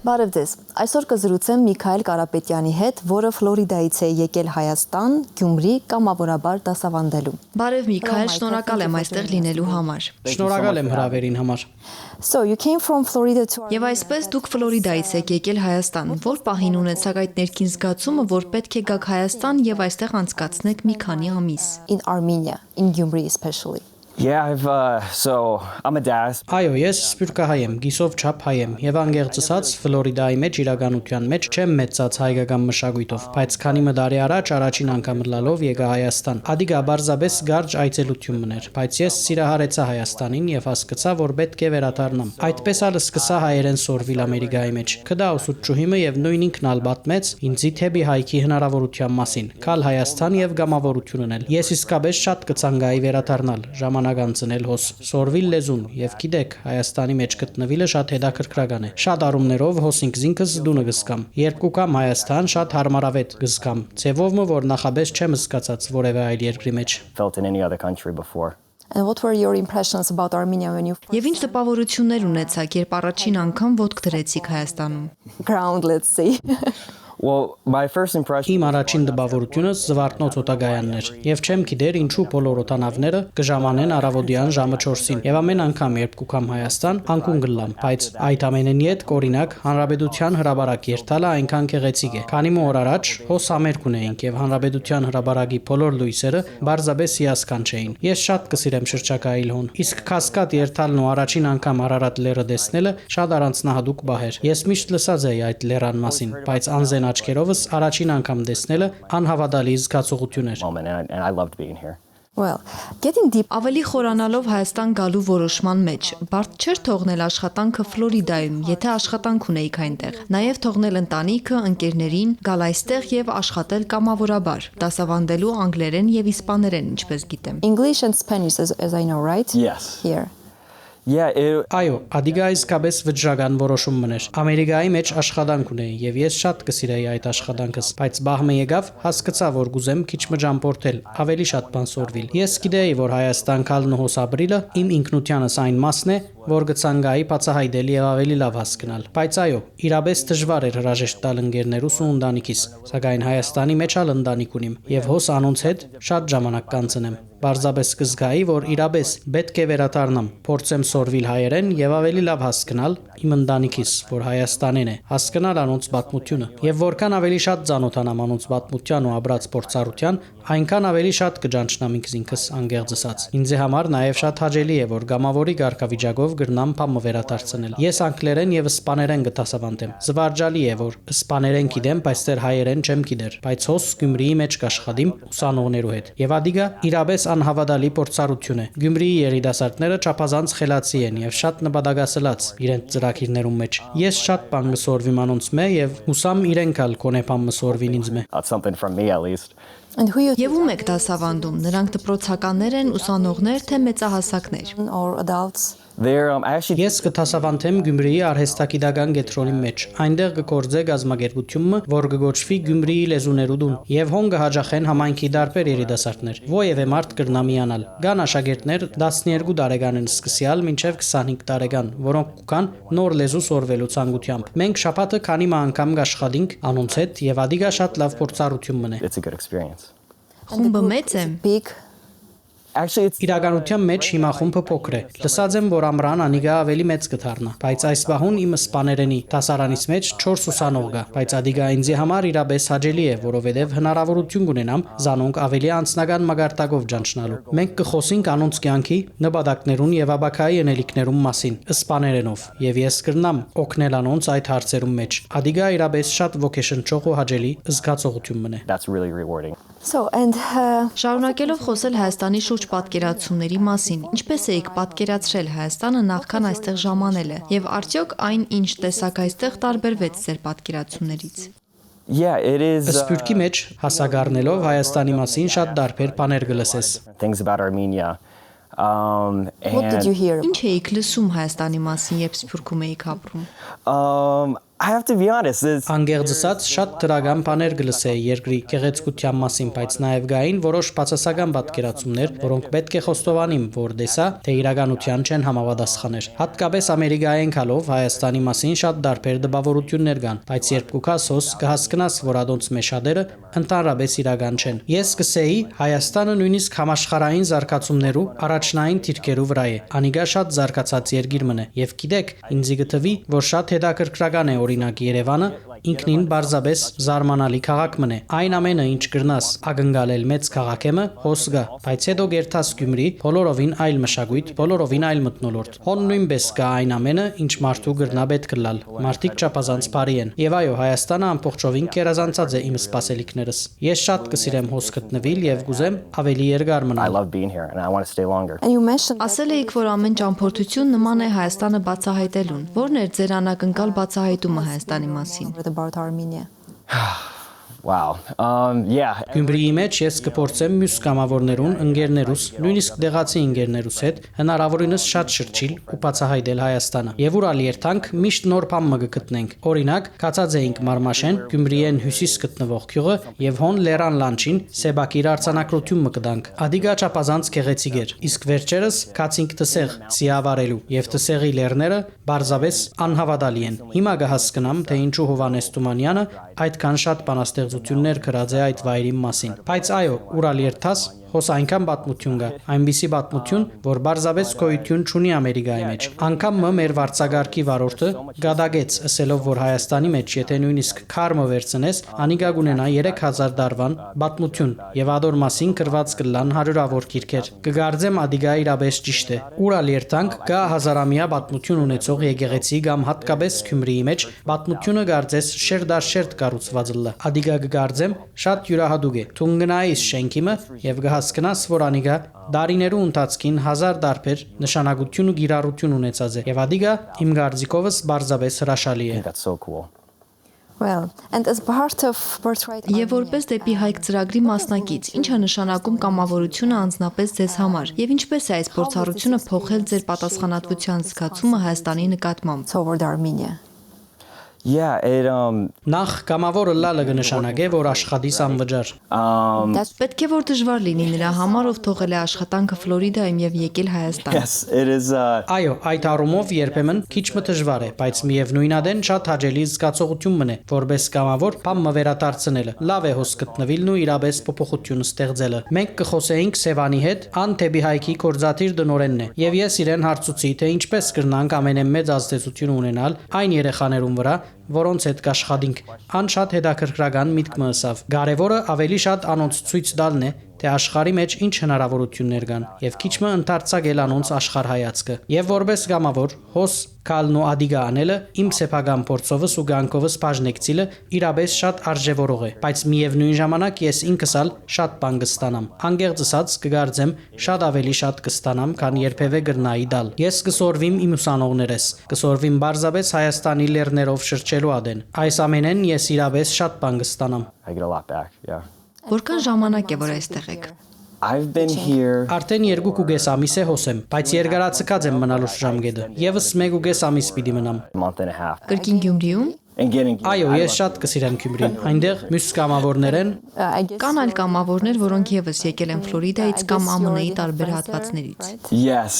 Բարևձեզ, այսօր կզրուցեմ Միքայել Կարապետյանի հետ, որը Ֆլորիդայից է եկել Հայաստան, Գյումրի կամավորաբար դասավանդելու։ Բարև Միքայել, շնորհակալ եմ այստեղ լինելու համար։ Շնորհակալ եմ հրավերին համար։ So you came from Florida to Եվ այսպես դուք Ֆլորիդայից եք եկել Հայաստան, որ պահին ունեցաք այդ ներքին զգացումը, որ պետք է գաք Հայաստան եւ այստեղ անցկացնեք մի քանի ամիս։ in Armenia, in Gyumri especially. Yeah, so I'm a dad. Այո, ես սփյուռքահայ եմ, գիսով չափ հայ եմ եւ անգեղծած Ֆլորիդայի մեջ իրականության մեջ չեմ մեծած հայկական մշակույթով, բայց քանի մդարի առաջ առաջին անգամ լալով եկա Հայաստան։ Ադիգա բարձաբես գարջ այցելություն մներ, բայց ես սիրահարեցա Հայաստանին եւ հասկացա, որ պետք է վերադառնամ։ Այդպես ալ սկսա հայերեն սորվիլ Ամերիկայի մեջ։ Կդա ուսուցչուհիմը եւ նույն ինքն ալ պատմեց ինձի թեպի հայքի հնարավորության մասին։ Կալ Հայաստան եւ գամավորություն ունել։ Ես իսկապես շատ կցանկայի վերադառնալ, անցնել հոս սորվիլ լեզուն եւ գիտեք Հայաստանի մեջ գտնվելը շատ հետաքրքրական է շատ առումներով հոս ինքզինքս դունը գսկամ երբ կուկամ Հայաստան շատ հարմարավետ գսկամ ցևով որ նախաբես չեմ զգացած որևէ այլ երկրի մեջ Felt in any other country before. And what were your impressions about Armenia when you Եվ ինչ տպավորություններ ունեցաք, երբ առաջին անգամ ոտք դրեցիք Հայաստանում։ ground, let's say? Well, my first impression Իմ առաջին տպավորությունը զվարթնոց օտագայանն էր եւ չեմ գիտեր ինչու բոլոր օտանավները կժամանեն առավոտյան ժամը 4-ին եւ ամեն անգամ երբ կուքամ Հայաստան անկուն գլամ բայց այդ ամենին հետ օրինակ հանրապետության հրաբարակ երթալը այնքան գեղեցիկ է քանի օր առաջ հոս ամերիկ ունեինք եւ հանրապետության հրաբարակի բոլոր լույսերը բարձաբես հիասքանչ էին ես շատ կսիրեմ շրջակայել հոն իսկ կասկադ երթալն ու առաջին անգամ Արարատ լեռը տեսնելը շատ առանձնահատուկ բահ էր ես միշտ լսած էի այդ լեռան մասին բայց անզեն աչքերովս առաջին անգամ տեսնելը անհավատալի զգացողություն էր moment, and I loved being here. Well, getting deep Ավելի խորանալով Հայաստան գալու որոշման մեջ, բարդ չէր թողնել աշխատանքը Ֆլորիդայում, եթե աշխատանք ունեիք այնտեղ։ Նաև թողնել ընտանիքը, ընկերներին, գալ այստեղ եւ աշխատել կամավորաբար, դասավանդելու անգլերեն եւ իսպաներեն, ինչպես գիտեմ։ English and Spanish as I know, right? Yes. Here. Yeah, Այո, ադիգա իսկապես վճռական որոշում մներ։ Ամերիկայի մեջ աշխատանք ունեի եւ ես շատ կսիրեի այդ աշխատանքս, բայց բահմը եկավ, հասկացա, որ գուզեմ քիչ մջամփորդել, ավելի շատ բան սորվիլ։ Ես գիտեի, որ Հայաստան կալն ու հոսաբրիլը իմ ինքնությանս այն մասն է, որ գցանգայի բացահայտել եւ ավելի լավ հասկանալ։ Բայց այո, իրապես դժվար էր հրաժեշտ տալ ընկերներուս ու ընտանիքիս, սակայն Հայաստանի մեջ ալ ընտանիք ունիմ եւ հոս անոնց հետ շատ ժամանակ կանցնեմ։ Բարձաբես կզգայի, որ իրապես պետք է վերադառնամ, փորձեմ սորվիլ հայերեն եւ ավելի լավ հասկանալ իմ ընտանիքիս, որ Հայաստանին է, հասկանալ անոնց պատմությունը։ Եվ որքան ավելի շատ ծանոթանամ անոնց պատմության ու ապրած փորձառության, այնքան ավելի շատ կճանչնամ ինքս անգեղծած։ Ինձ համար նաեւ շատ հաճելի է, որ գամավորի ղարքավիճակով գրնամ փամը վերադարձնել։ Ես անգլերեն եւ իսպաներեն կդասավանդեմ։ Զվարճալի է, որ իսպաներեն գիտեմ, բայց դեռ հայերեն չեմ գիտեր, բայց հոս Գյումրիի մեջ կաշխատիմ ուսանողներու հետ։ Եվ ադիգա իրապես անհավատալի փորձառություն է։ Գյումրիի երիտասարդները չափազանց խելացի են եւ շատ նպատակասլաց իրենց ծրագիրներում մեջ։ Ես շատ բան կսորվիմ անոնց մե եւ հուսամ իրենք ալ կոնեպամ մսորվին ինձ մե։ that's something from me at least. And who you Եվ ում եք դասավանդում, նրանք դպրոցականներ են, ուսանողներ, թե մեծահասակներ։ or adults? There, actually, Ես կդասավանդեմ Գյումրիի արհեստագիտական կենտրոնի մեջ։ Այնտեղ կգործե գազམ་ագերբությունը, որ կգոչվի Գյումրիի լեզուներու տուն, եւ հոն կհաջախեն համայնքի դարբեր երիտասարդներ։ Ովևէ մարդ կրնա միանալ։ Կան աշակերտներ 12 տարեկանն սկսյալ մինչև 25 տարեկան, որոնք կան նոր լեզու սորվելու ցանկությամբ։ Մենք շաբաթը քանի անգամ կաշխատենք անոնց հետ եւ ադիգա շատ լավ փորձառություն մնե։ it's a good experience. Խումբը մեծ է։ Big. Actually, it's Իրականության մեջ հիմա խումբը փոքր է։ Լսած եմ, որ ամռան անիգա ավելի մեծ կդառնա, բայց այս բահուն իմ սպաներենի դասարանից մեջ 4 ուսանող կա, բայց ադիգա ինձի համար իրապես հաճելի է, որովհետև հնարավորություն կունենամ զանոնք ավելի անձնական մագարտակով ճանչնալու։ Մենք կխոսենք անոնց կյանքի, նպատակներուն եւ աբակայի ընելիքներուն մասին, սպաներենով, եւ ես կրնամ օգնել անոնց այդ հարցերում մեջ։ Ադիգա իրապես շատ ոգեշնչող ու հաճելի զգացողություն մնե։ that's really rewarding. So, and Շարունակելով խոսել Հայաստանի շուրջ պատկերացումների մասին, ինչպես էիք պատկերացրել Հայաստանը նախքան այստեղ ժամանելը, եւ արդյոք այն ինչ տեսակ այստեղ տարբերվեց ձեր պատկերացումներից։ Yeah, it is. Սփյուռքի մեջ հասագառնելով Հայաստանի մասին շատ դարբեր բաներ կլսես։ Things about Armenia. what did you And hear? Ինչ էիք լսում Հայաստանի մասին, երբ Սփյուռքում էիք ապրում։ I have to be honest. Անգեղծած շատ դրական բաներ գլսեի երկրի գեղեցկության մասին, բայց նաև գային որոշ բացասական պատկերացումներ, որոնք պետք է խոստովանիմ, որ դեսա, թե իրականության չեն համապատասխաներ։ Հատկապես ամերիկայեն քալով Հայաստանի մասին շատ դարբեր դպավորություններ կան, բայց երբ կուքաս հոս կհասկնաս, որ ադոնց մեջ շատերը ընդհանրապես իրական չեն։ Ես կսեի, Հայաստանը նույնիսկ համաշխարհային զարգացումներու առաջնային թիրքերու վրա է։ Անիգա շատ զարգացած երկիր մնե, եւ գիտեք, ինձ գտվի, որ շատ հետաքրքրական է օրինակ Երևանը ինքնին բարձաբես զարմանալի քաղաք մնե։ Այն ամենը ինչ կրնաս ակնկալել մեծ քաղաք եմը հոսգա, բայց հետո գերտաս Գյումրի, բոլորովին այլ մշակույթ, բոլորովին այլ մթնոլորտ։ Հոն նույնպես կա այն ամենը, ինչ մարդու գրնա պետք լալ։ Մարդիկ չափազանց բարի են։ Եվ այո, Հայաստանը ամբողջովին կերազանցած է իմ սպասելիքներս։ Ես շատ կսիրեմ հոս գտնվել եւ գուզեմ ավելի երկար I մնալ։ love being here and I want to stay longer. And you mentioned Ասել էիք, որ ամեն ճամփորդություն նման է Հայաստանը բացահայտելուն։ Որն էր ձեր անակնկալ բացահայտումը Հայաստանի մասին։ about Armenia. Wow. Yeah. Գյումրիի մեջ ես կփորձեմ մյուս կամավորներուն, ընկերներուս, նույնիսկ դեղացի ընկերներուս հետ հնարավորինս շատ շրջիլ ու բացահայտել Հայաստանը։ Եվ ուր ալիերթանք միշտ նոր բան մը գտնենք։ Օրինակ, կացած էինք Մարմաշեն, Գյումրիեն հյուսիս գտնվող գյուղը եւ հոն Լերան լանչին Սեբակիր արձանագրություն մը կդանք։ Ադիգա չափազանց գեղեցիկ էր։ Իսկ վերջերս կացինք տսեղ ցիավարելու եւ տսեղի լերները բարձաբես անհավատալի են։ Հիմա կհասկնամ, թե ինչու Հովանես Թումանյանը այդքան շատ բանաստեղծություններ գրած է այդ վայրի մասին։ Բայց այո, Ուրալ երթաս հոս այնքան պատմություն կա, այնպիսի պատմություն, որ բարձաբես գոյություն չունի Ամերիկայի մեջ։ Անկամ մեր վարձագարկի վարորդը գադագեց, ասելով, որ Հայաստանի մեջ, եթե նույնիսկ քարմը վերցնես, անիգա գունենա 3000 դարվան պատմություն եւ ադոր մասին գրված կլան հարյուրավոր գիրքեր։ Կգարձեմ ադիգա իրապես ճիշտ է։ Ուրալ երթանք կա հազարամյա պատմություն ունեցող եկեղեցի կամ հատկապես Գյումրիի մեջ պատմությունը գարձես շերդաշերդ կառուցված լը։ Ադիգա կգարձեմ շատ յուրահատուկ է։ Թուն գնայիս շենքիմը եւ կհասկնաս, որ անիգա դարիներու ընթացքին հազար դարբեր նշանակություն ու գիրառություն ունեցած է եւ ադիգա իմ գարձիկովս բարձաբես հրաշալի է։ That's so cool. Well, and as part of Birthright Եվ որպես դեպի հայք ծրագրի մասնակից, ինչ է նշանակում կամավորությունը անձնապես ձեզ համար, եւ ինչպես է այս փորձառությունը փոխել ձեր պատասխանատվության զգացումը Հայաստանի նկատմամբ։ toward Armenia. Yeah, it Նախ կամավորը լալը կնշանակե, որ աշխատիս անվճար։ Պետք է որ դժվար լինի նրա համար, ով թողել է աշխատանքը Ֆլորիդայում եւ եկել Հայաստան։ yes, it is Այո, այդ առումով երբեմն քիչ մը դժվար է, բայց միևնույնադեն շատ հաճելի զգացողություն մնե, որպես կամավոր բամը վերադարձնելը։ Լավ է հոս գտնվելն ու իրապես փոփոխություն ստեղծելը։ Մենք կխոսեինք Սևանի հետ, ան թեպի հայքի կորզաթիր դնորենն է, եւ ես իրեն հարցուցի, թե ինչպես կրնանք ամենամեծ ազդեցություն ունենալ այն երեխաներուն վրա, որոնց հետ կաշխատենք։ Ան շատ հետաքրքրական միտք մը ըսավ։ Կարևորը ավելի շատ անոնց ցույց տալն է, թե աշխարհի մեջ ինչ հնարավորություններ կան եւ քիչ մը ընդարձակել անոնց աշխարհ հայացքը։ Եվ որպես գամավոր հոս կալն ու ադիգա անելը իմ սեփական փորձովս ու գանքովս բաժնեկցիլը իրապես շատ արժևորող է, բայց միևնույն ժամանակ ես ինքս ալ շատ բան կստանամ։ Անգեղծած կգարձեմ շատ ավելի շատ կստանամ, քան երբևէ գրնայի դալ։ Ես կսորվիմ իմ ուսանողներես, կսորվիմ բարձաբես Հայաստանի լեռներով շրջելու ադեն։ Այս ամենեն ես իրապես շատ բան կստանամ։ I get a lot back. Yeah. Որքան ժամանակ է որ այստեղ եք։ I've been here Արդեն 2.5 ամիս է հոսեմ, բայց երկարացկած եմ մնալու ժամկետը։ Եվս 1.5 ամիս պիտի մնամ։ a month and a half Կրկին Գյումրիում and getting Այո, ես շատ կսիրեմ Գյումրին։ Այնտեղ մյուս կամավորներ են, I guess կան այլ կամավորներ, որոնք եւս եկել են Ֆլորիդայից կամ ԱՄՆ-ի տարբեր հատվածներից։ Yes.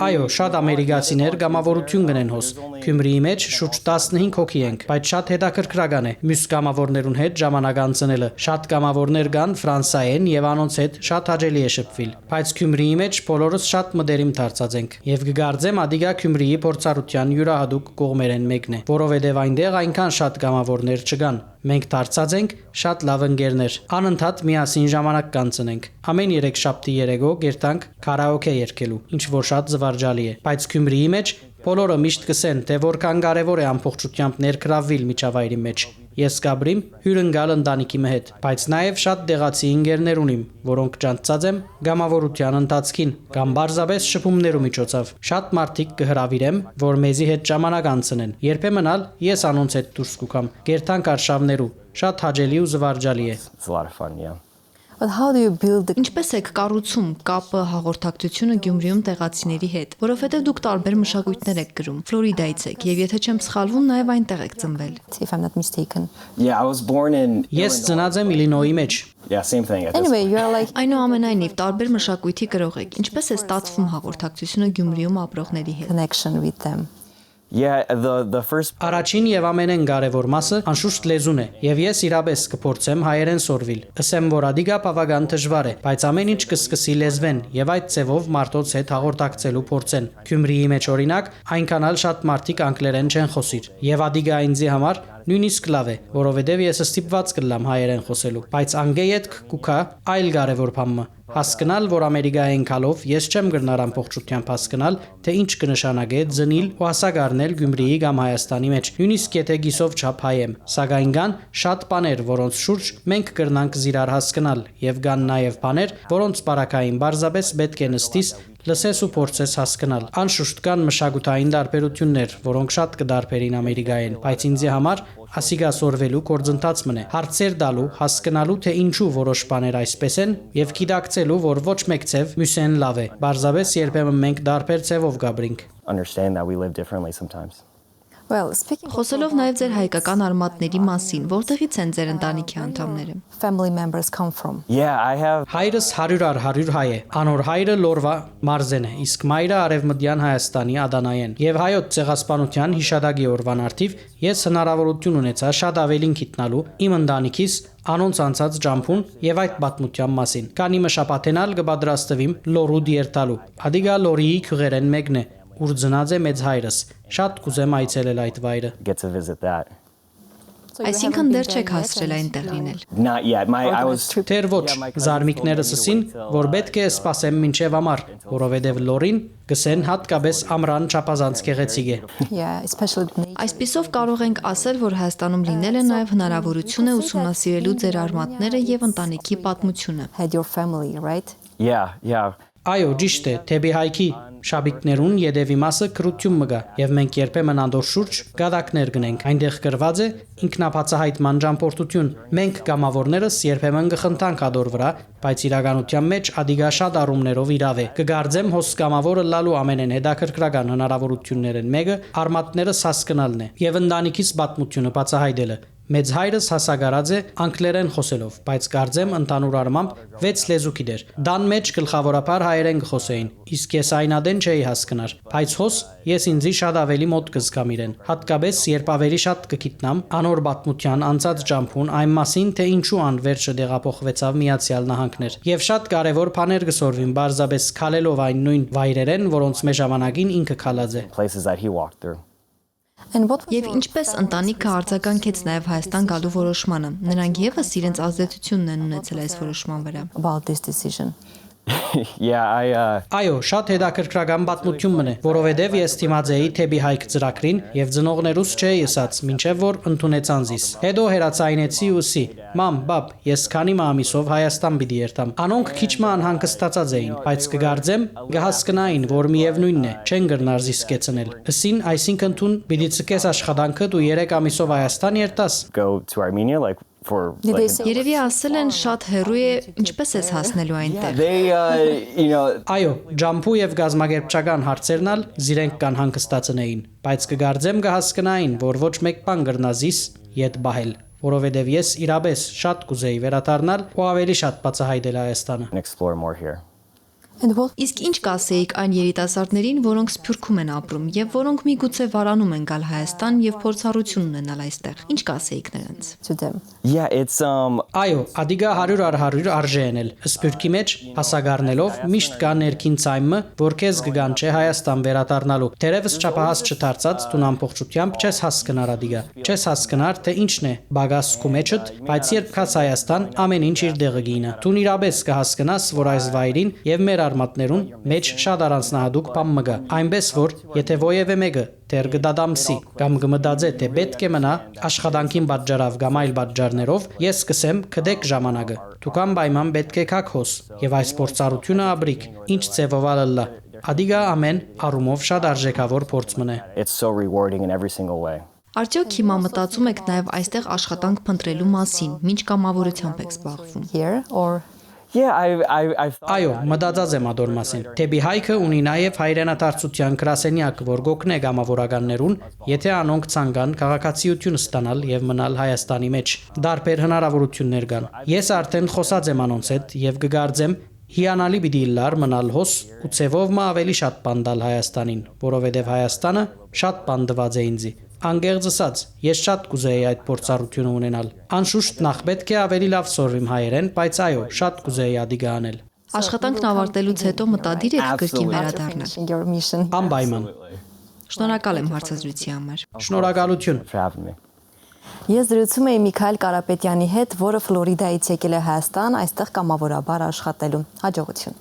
այո, շատ ամերիկացիներ կամավորություն գնեն հոս։ Գյումրիի մեջ շուրջ 15 հոգի ենք, բայց շատ հետաքրքրական է մյուս կամավորներուն հետ ժամանակ անցնելը։ Շատ կամավորներ կան Ֆրանսիայեն եւ անոնց հետ շատ հաճելի է շփվել։ Բայց Գյումրիի մեջ բոլորս շատ մտերիմ դարձած ենք։ Եվ կգարձեմ ադիգա Գյումրիի փորձառության յուրահատուկ կողմերեն մեկն է, որովհետեւ այնտեղ այնքան շատ կամավորներ չկան։ Մենք դարձած ենք շատ լավ ընկերներ։ Անընդհատ միասին ժամանակ կանցնենք։ Ամեն 3 շաբթի երեկո գերտանք կարաոկե երգելու, ինչ որ շատ զվարճալի է։ Բայց Գյումրիի մեջ բոլորը միշտ կսեն, թե որքան կարևոր է ամբողջությամբ ներգրավվել միջավայրի մեջ։ Ես կաբրիմ հյուրընկալ ընտանիքի հետ, բայց նաև շատ դեղացի ընկերներ ունիմ, որոնք ճանաչած եմ գամավորության ընթացքին կամ բարձաբես շփումներու միջոցով։ Շատ մարդիկ կհրավիրեմ, որ մեզի հետ ժամանակ անցնեն։ Երբեմն ալ ես անոնց հետ դուրս կուքամ, գերտանք արշավներու։ Շատ հաճելի ու զվարճալի է։ It's a lot of fun, yeah. But how do you build the Ինչպես եք կառուցում կապը հաղորդակցությունը Գյումրիում տեղացիների հետ, որովհետև դուք տարբեր մշակույթներ եք գրում։ Ֆլորիդայից եք եւ եթե չեմ սխալվում, նաեւ այնտեղ եք ծնվել։ if I'm not mistaken? Yeah, I was born in. Ես ծնած եմ Իլինոյի մեջ։ Yeah, same thing. At this Anyway, you are like Այնուամենայնիվ տարբեր մշակույթի գրող եք։ Ինչպես է ստացվում հաղորդակցությունը Գյումրիում ապրողների հետ։ connection with them. Yeah, the first. Առաջին եւ ամենեն կարևոր մասը անշուշտ լեզուն է, եւ ես իրապես կփորձեմ հայերեն սորվիլ։ Ասեմ, որ ադիգա բավական դժվար է, բայց ամեն ինչ կսկսի լեզվեն եւ այդ ձևով մարդոց հետ հաղորդակցելու փորձեն։ Գյումրիի մեջ օրինակ, այնքան էլ շատ մարդիկ անգլերեն չեն խոսիր, եւ ադիգա ինձի համար նույնիսկ լավ է, որովհետեւ ես ստիպված կլամ հայերեն խոսելու, բայց անգեյետ կուքա այլ կարևոր բանը։ Հասկանալ, որ Ամերիկայեն կալով ես չեմ գրնար ամբողջությամբ հասկանալ, թե ինչ կնշանակե ծնիլ ու հասագարնել Գյումրիի կամ Հայաստանի մեջ, նույնիսկ եթե գիսով չափ հայ եմ, սակայն կան շատ բաներ, որոնց շուրջ մենք կրնանք զիրար հասկանալ, եւ կան նաեւ բաներ, որոնց բարակային բարձաբես պետք է նստիս լսես ու փորձես հասկանալ։ Անշուշտ կան մշակութային տարբերություններ, որոնք շատ կդարբերին Ամերիկայեն, բայց ինձ համար ասիգա սորվելու գործընթաց մնե։ Հարցեր տալու, հասկանալու, թե ինչու որոշ բաներ այսպես են եւ գիտակցելու, որ ոչ մեկ ցև մյուսեն լավ է։ Բարձաբես երբեմն մենք տարբեր ցևով գաբրինք։ Understand that we live differently sometimes. Well, speaking of Խոսելով նաև ձեր հայկական արմատների մասին, որտեղից են ձեր ընտանիքի անդամները։ family members come from. Yeah, I have. Հայրս 100 հայ է։ Անոր հայրը Լորվա մարզեն է, իսկ մայրը Արևմտյան Հայաստանի Ադանայեն։ Եվ հայոց ցեղասպանության հիշադակի օրվան արդիվ ես հնարավորություն ունեցա շատ ավելին գիտնալու իմ ընտանիքիս անոնց անցած ջամփուն եւ այդ պատմության մասին։ Կանի մշապաթենալ կբադրաստվիմ լորու դիերտալու։ Ադիգա լորիի քյուղերեն մեկն է, ուր ծնած է մեծ հայրս։ Շատ կուզեմ այցելել այդ վայրը։ Get to visit that. So you Այսինքն haven't դեռ been չեք there yet հասրել and- այնտեղ լինել։ Not yet. I was. Թեր ոչ, զարմիկներս ասին, որ պետք է սպասեմ մինչև ամառ, որովհետև լորին գսեն հատկապես ամռան չափազանց գեղեցիկ է։ Yeah, especially the nature. Այսպիսով կարող ենք ասել, որ Հայաստանում լինելը նաև հնարավորություն է ուսումնասիրելու ձեր արմատները եւ ընտանիքի պատմությունը։ Had your family, right? Yeah, yeah. Այո, ճիշտ է, թեպի հայքի շաբիկներուն յետևի մասը քրություն մգա, եւ մենք երբեմն անդոր շուրջ գադակներ գնենք։ Այնտեղ գրված է ինքնաբացահայտման ճամփորդություն։ Մենք կամավորներս երբեմն գխնդանք ադոր վրա, բայց իրականության մեջ ադիգա շատ առումներով իրավ է։ Կգարձեմ հոս կամավորը լալու ամենեն հետաքրքրական հնարավորություններն մեկը արմատներս հասկանալն է եւ ընտանիքիս պատմությունը բացահայտելը։ Մեծ հայրս հասագարած է անգլերեն խոսելով, բայց կարծեմ ընդհանուր առմամբ 6 լեզու գիտեր։ Դան մեջ գլխավորապես հայերեն կխոսեին, իսկ ես այնադեն չէի հասկնար։ Բայց հոս ես ինձի շատ ավելի մոտ կզգամ իրեն։ Հատկապես երբ ավելի շատ կգիտնամ անոր պատմության անցած ջամփուն այն մասին, թե ինչու անվերջը դեղափոխվեցավ Միացյալ Նահանգներ։ Եվ շատ կարևոր բաներ կսորվին բարձաբես քալելով այն նույն վայրերեն, որոնց մեջ ժամանակին ինքը քալած է։ Places that he walked through. And what was Եվ your ինչպես ընտանիքը արձագանքեց նաև Հայաստան գալու որոշմանը։ Նրանք եւս իրենց ազդեցությունն են ունեցել այս որոշման վրա։ about this decision? Yeah, Այո, շատ հետաքրքրական պատմություն մնե, որովհետև ես թիմած էի թեպի հայք ծրակրին եւ ծնողներուս չէի ըսած, մինչեւ որ ընդունեց անձիս։ Հետո հերացայնեցի ուսի. «Մամ, բապ, ես քանի ամիսով Հայաստան պիտի երթամ»։ Անոնք քիչ մ անհանգստացած էին, բայց կգարձեմ, կհասկնային, որ միևնույնն է, չեն գրնար զիսկեցնել։ Ասին, այսինքն տուն պիտի ցկես աշխատանքը դու 3 ամիսով Հայաստան երթաս։ go to Armenia like for. Did like, they say Երևի ասել են շատ հեռու է, ինչպես ես հասնելու այնտեղ։ they, you know, Այո, ջամփու եւ գազագերբչական հարցերն ալ զիրենք կան հանգստացնեին, բայց կգարձեմ կհասկնային, որ ոչ մեկ բան գրնազիս յետ բահել, որովհետեւ ես իրապես շատ կուզեի վերադառնալ ու ավելի շատ բացահայտել Հայաստանը։ and explore more here. and what Իսկ ինչ կասեիք այն երիտասարդներին, որոնք Սփյուռքում են ապրում եւ որոնք միգուցե վարանում են գալ Հայաստան եւ փորձառություն ունենալ այստեղ։ Ինչ կասեիք նրանց։ to them? Yeah, it's Այո, ադիգա 100 արժե ենել։ Սփյուռքի մեջ հասագարնելով միշտ կա ներքին ցայմը, որ քեզ կգան չէ Հայաստան վերադառնալու։ Դերևս չափահաս չդարձած տուն ամբողջությամբ չես հասկնար ադիգա։ Չես հասկնար թե ինչն է բագասկու մեջդ, բայց երբ կաս Հայաստան ամեն ինչ իր դեղը գինը։ Տուն իրապես կհասկնաս, որ այս վայրին եւ մեր արմատներուն մեջ շատ առանձնահատուկ բան մգա։ Այնպես որ եթե ովևէ մեկը դեր գդադամսի կամ գմդածե թե պետք է մնա աշխատանքին պատճառով կամ այլ պատճառներով, ես կսեմ կդեք ժամանակը։ Դուքան պայման պետք է քակոս եւ այս փորձառությունը աբրիկ, ինչ ձևով ալլա։ Ադիգա ամեն առումով շատ արժեքավոր փորձ մնե։ it's so rewarding in every single way. Արդյոք հիմա մտածում եք նաև այստեղ աշխատանք փնտրելու մասին, ինչ կամավորությամբ եք զբաղվում։ Here or Yeah, I've thought Այո, մտածած եմ ադոր մասին։ Թեպի հայքը ունի նաև հայրենադարձության գրասենյակ, որ գօգնե գամավորականներուն, եթե անոնք ցանկան քաղաքացիություն ստանալ եւ մնալ Հայաստանի մեջ։ Դարբեր հնարավորություններ կան։ Ես արդեն խոսած եմ անոնց հետ եւ կգարձեմ հիանալի պիտի լար մնալ հոս ու ցևով մը ավելի շատ բան տալ Հայաստանին, որովհետեւ Հայաստանը շատ բան տված է ինձի։ Անգերձ ասած, ես շատ կուզեի այդ փորձառությունը ունենալ։ Անշուշտ նախ պետք է ավելի լավ սորվիմ հայերեն, բայց այո, շատ կուզեի ադիգա անել։ Աշխատանքն ավարտելուց հետո մտադիր եք կրկին վերադառնալ։ Finishing your mission. Անպայման։ Շնորհակալ եմ հարցազրույցի համար։ Շնորհակալություն։ for having me. Ես զրուցում եի Միքայել Կարապետյանի հետ, որը Ֆլորիդայից եկել է Հայաստան, այստեղ կամավորաբար աշխատելու։ Հաջողություն։